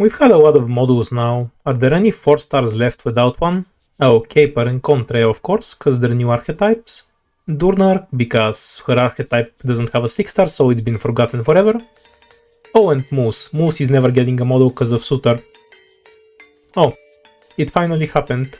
We've had a lot of modules now. Are there any 4 stars left without one? Oh, Caper and Contre, of course, because they're new archetypes. Durnar, because her archetype doesn't have a 6 star, so it's been forgotten forever. Oh, and Mousse. Mousse is never getting a model because of Surture. Oh, it finally happened.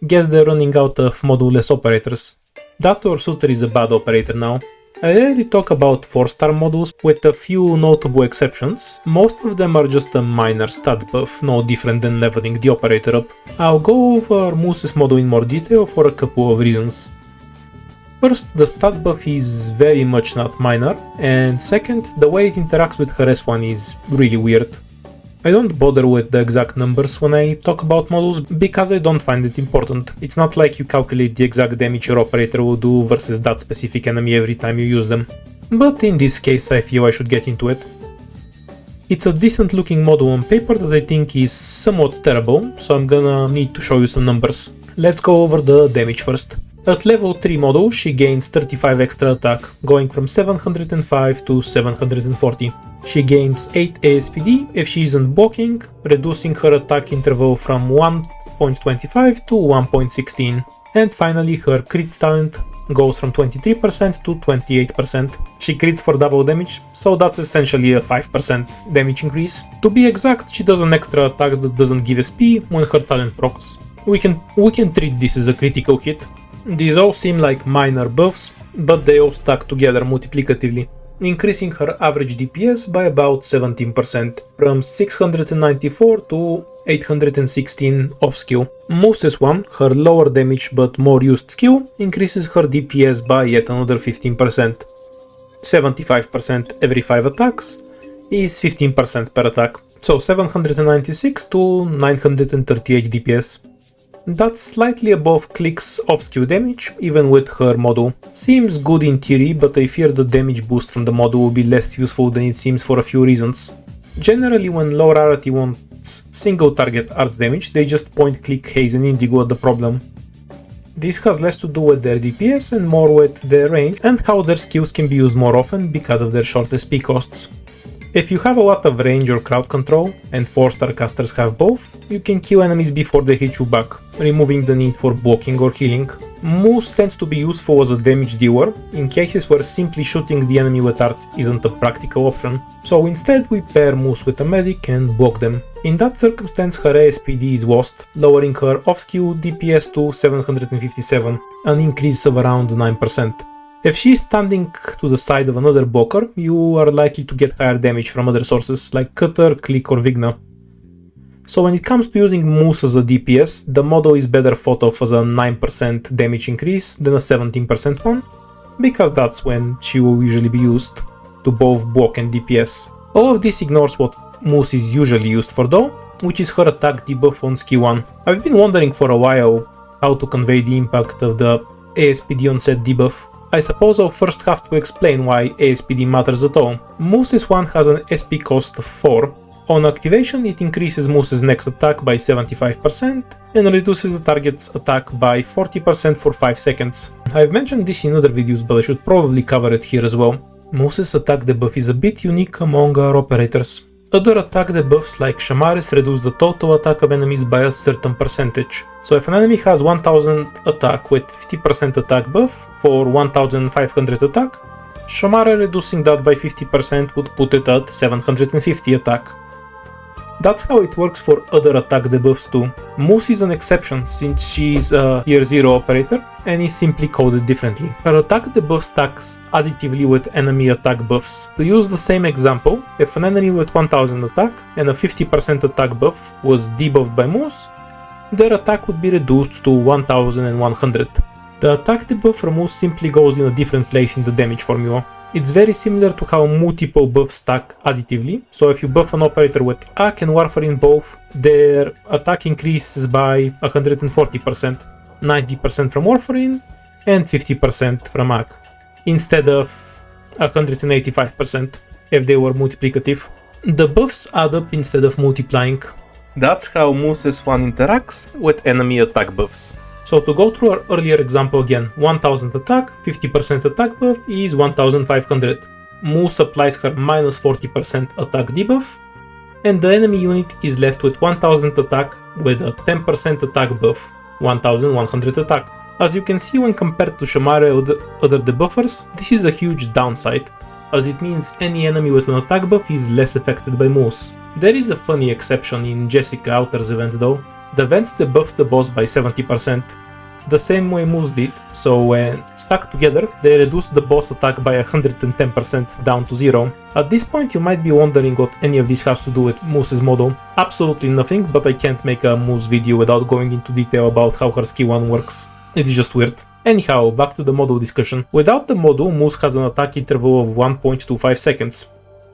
Guess they're running out of module-less operators. That or Surture is a bad operator now. I rarely talk about 4-star modules, with a few notable exceptions. Most of them are just a minor stat buff, no different than leveling the operator up. I'll go over Mousse's model in more detail for a couple of reasons. First, the stat buff is very much not minor, and second, the way it interacts with her S1 is really weird. I don't bother with the exact numbers when I talk about models because I don't find it important. It's not like you calculate the exact damage your operator will do versus that specific enemy every time you use them. But in this case I feel I should get into it. It's a decent looking model on paper that I think is somewhat terrible, so I'm gonna need to show you some numbers. Let's go over the damage first. At level 3 model she gains 35 extra attack, going from 705 to 740. She gains 8 ASPD if she isn't blocking, reducing her attack interval from 1.25 to 1.16. And finally her crit talent goes from 23% to 28%. She crits for double damage, so that's essentially a 5% damage increase. To be exact, she does an extra attack that doesn't give SP when her talent procs. We can treat this as a critical hit. These all seem like minor buffs, but they all stack together multiplicatively, increasing her average DPS by about 17%, from 694 to 816 off skill. Mousse's one, her lower damage but more used skill, increases her DPS by yet another 15%. 75% every 5 attacks is 15% per attack, so 796 to 938 DPS. That's slightly above Click's off-skill damage, even with her model. Seems good in theory, but I fear the damage boost from the model will be less useful than it seems for a few reasons. Generally, when low rarity wants single target arts damage, they just point Click, Haze and Indigo at the problem. This has less to do with their DPS and more with their range and how their skills can be used more often because of their short SP costs. If you have a lot of range or crowd control, and 4-star casters have both, you can kill enemies before they hit you back, removing the need for blocking or healing. Mousse tends to be useful as a damage dealer, in cases where simply shooting the enemy with arts isn't a practical option, so instead we pair Mousse with a medic and block them. In that circumstance her ASPD is lost, lowering her off-skill DPS to 757, an increase of around 9%. If she is standing to the side of another blocker, you are likely to get higher damage from other sources like Cutter, Click or Vigna. So when it comes to using Mousse as a DPS, the model is better thought of as a 9% damage increase than a 17% one, because that's when she will usually be used to both block and DPS. All of this ignores what Mousse is usually used for though, which is her attack debuff on skill 1. I've been wondering for a while how to convey the impact of the ASPD on set debuff. I suppose I'll first have to explain why ASPD matters at all. Mousse's one has an SP cost of 4. On activation it increases Mousse's next attack by 75% and reduces the target's attack by 40% for 5 seconds. I've mentioned this in other videos, but I should probably cover it here as well. Mousse's attack debuff is a bit unique among our operators. Other attack debuffs like Shamaris reduce the total attack of enemies by a certain percentage. So if an enemy has 1000 attack with 50% attack buff for 1500 attack, Shamara reducing that by 50% would put it at 750 attack. That's how it works for other attack debuffs too. Mousse is an exception since she is a tier 0 operator and is simply coded differently. Her attack debuff stacks additively with enemy attack buffs. To use the same example, if an enemy with 1000 attack and a 50% attack buff was debuffed by Mousse, their attack would be reduced to 1100. The attack debuff for Mousse simply goes in a different place in the damage formula. It's very similar to how multiple buffs stack additively, so if you buff an operator with AC and Warfarin both, their attack increases by 140%, 90% from Warfarin and 50% from AC, instead of 185% if they were multiplicative. The buffs add up instead of multiplying. That's how Mousse's one interacts with enemy attack buffs. So to go through our earlier example again, 1000 attack, 50% attack buff is 1500. Mousse applies her minus 40% attack debuff, and the enemy unit is left with 1000 attack with a 10% attack buff, 1100 attack. As you can see, when compared to Shamare or other debuffers, this is a huge downside, as it means any enemy with an attack buff is less affected by Mousse. There is a funny exception in Jessica Outer's event though. The events debuffed the boss by 70%, the same way Mousse did, so when stuck together, they reduced the boss attack by 110% down to 0. At this point you might be wondering what any of this has to do with Mousse's model. Absolutely nothing, but I can't make a Mousse video without going into detail about how her skill 1 works. It's just weird. Anyhow, back to the model discussion. Without the model, Mousse has an attack interval of 1.25 seconds.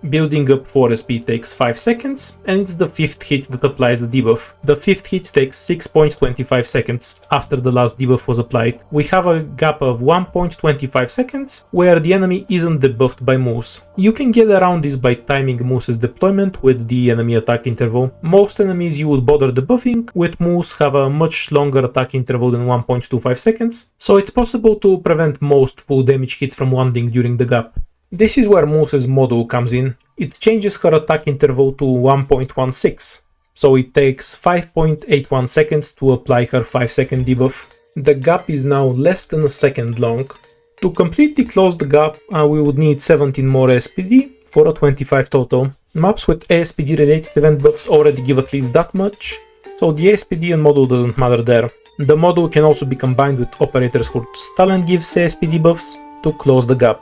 Building up 4 SP takes 5 seconds, and it's the 5th hit that applies the debuff. The 5th hit takes 6.25 seconds after the last debuff was applied. We have a gap of 1.25 seconds where the enemy isn't debuffed by Mousse. You can get around this by timing Mousse's deployment with the enemy attack interval. Most enemies you would bother debuffing with Mousse have a much longer attack interval than 1.25 seconds, so it's possible to prevent most full damage hits from landing during the gap. This is where Mousse's model comes in. It changes her attack interval to 1.16, so it takes 5.81 seconds to apply her 5-second debuff. The gap is now less than a second long. To completely close the gap, we would need 17 more ASPD for a 25 total. Maps with ASPD related event buffs already give at least that much, so the ASPD and model doesn't matter there. The model can also be combined with operators whose talent gives ASPD buffs to close the gap.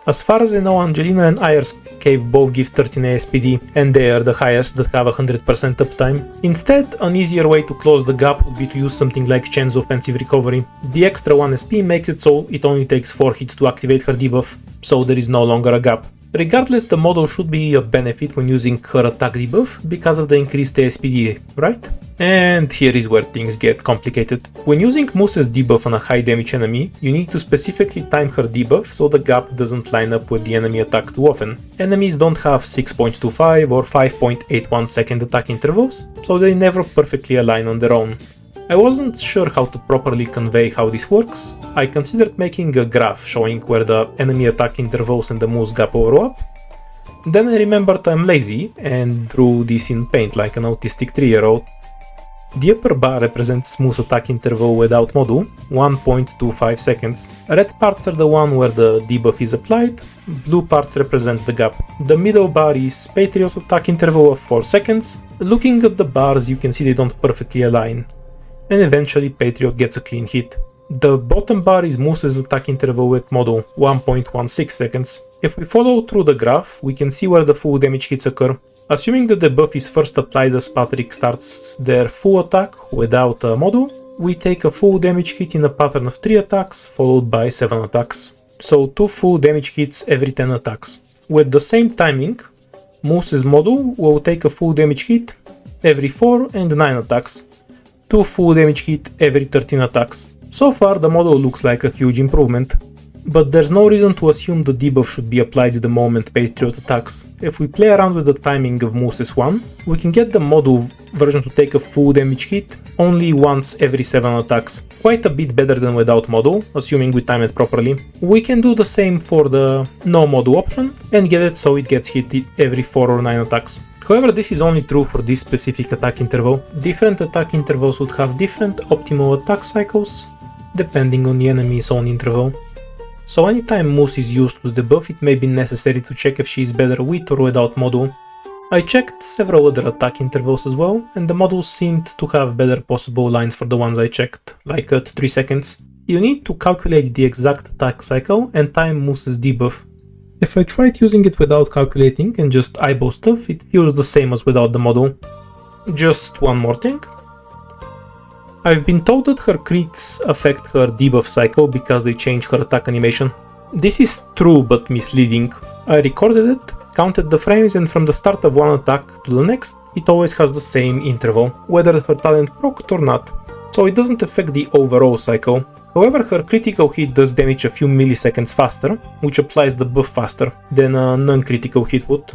As far as I know, Angelina and Ayer's cave both give 13 ASPD, and they are the highest that have 100% uptime. Instead, an easier way to close the gap would be to use something like Chen's offensive recovery. The extra 1 SP makes it so it only takes 4 hits to activate her debuff, so there is no longer a gap. Regardless, the model should be a benefit when using her attack debuff because of the increased ASPD, right? And here is where things get complicated. When using Mousse's debuff on a high damage enemy, you need to specifically time her debuff so the gap doesn't line up with the enemy attack too often. Enemies don't have 6.25 or 5.81 second attack intervals, so they never perfectly align on their own. I wasn't sure how to properly convey how this works. I considered making a graph showing where the enemy attack intervals and the Mousse gap overlap. Then I remembered I'm lazy and drew this in paint like an autistic 3-year-old. The upper bar represents Mousse attack interval without module, 1.25 seconds. Red parts are the one where the debuff is applied, blue parts represent the gap. The middle bar is Patriot's attack interval of 4 seconds. Looking at the bars you can see they don't perfectly align, and eventually Patriot gets a clean hit. The bottom bar is Mousse's attack interval with module, 1.16 seconds. If we follow through the graph, we can see where the full damage hits occur. Assuming that the buff is first applied as Patrick starts their full attack without a module, we take a full damage hit in a pattern of 3 attacks followed by 7 attacks. So 2 full damage hits every 10 attacks. With the same timing, Mousse's module will take a full damage hit every 4 and 9 attacks. 2 full damage hit every 13 attacks. So far the model looks like a huge improvement, but there's no reason to assume the debuff should be applied the moment Patriot attacks. If we play around with the timing of Mousse's one, we can get the model version to take a full damage hit only once every 7 attacks. Quite a bit better than without model, assuming we time it properly. We can do the same for the no model option and get it so it gets hit every 4 or 9 attacks. However, this is only true for this specific attack interval. Different attack intervals would have different optimal attack cycles depending on the enemy's own interval. So anytime Mousse is used to debuff, it may be necessary to check if she is better with or without module. I checked several other attack intervals as well, and the modules seemed to have better possible lines for the ones I checked, like at 3 seconds. You need to calculate the exact attack cycle and time Mousse's debuff. If I tried using it without calculating and just eyeball stuff, it feels the same as without the module. Just one more thing. I've been told that her crits affect her debuff cycle because they change her attack animation. This is true but misleading. I recorded it, counted the frames, and from the start of one attack to the next, it always has the same interval, whether her talent procced or not. So it doesn't affect the overall cycle. However, her critical hit does damage a few milliseconds faster, which applies the buff faster than a non-critical hit would.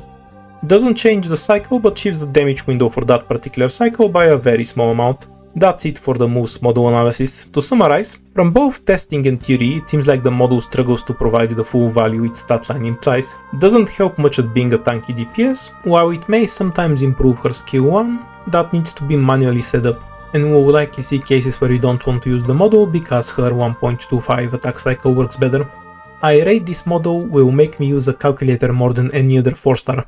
Doesn't change the cycle, but shifts the damage window for that particular cycle by a very small amount. That's it for the Mousse model analysis. To summarize, from both testing and theory, it seems like the model struggles to provide the full value its statline implies. It doesn't help much at being a tanky DPS, while it may sometimes improve her skill 1, that needs to be manually set up. And we'll likely see cases where you don't want to use the model because her 1.25 attack cycle works better. I rate this model will make me use a calculator more than any other 4-star.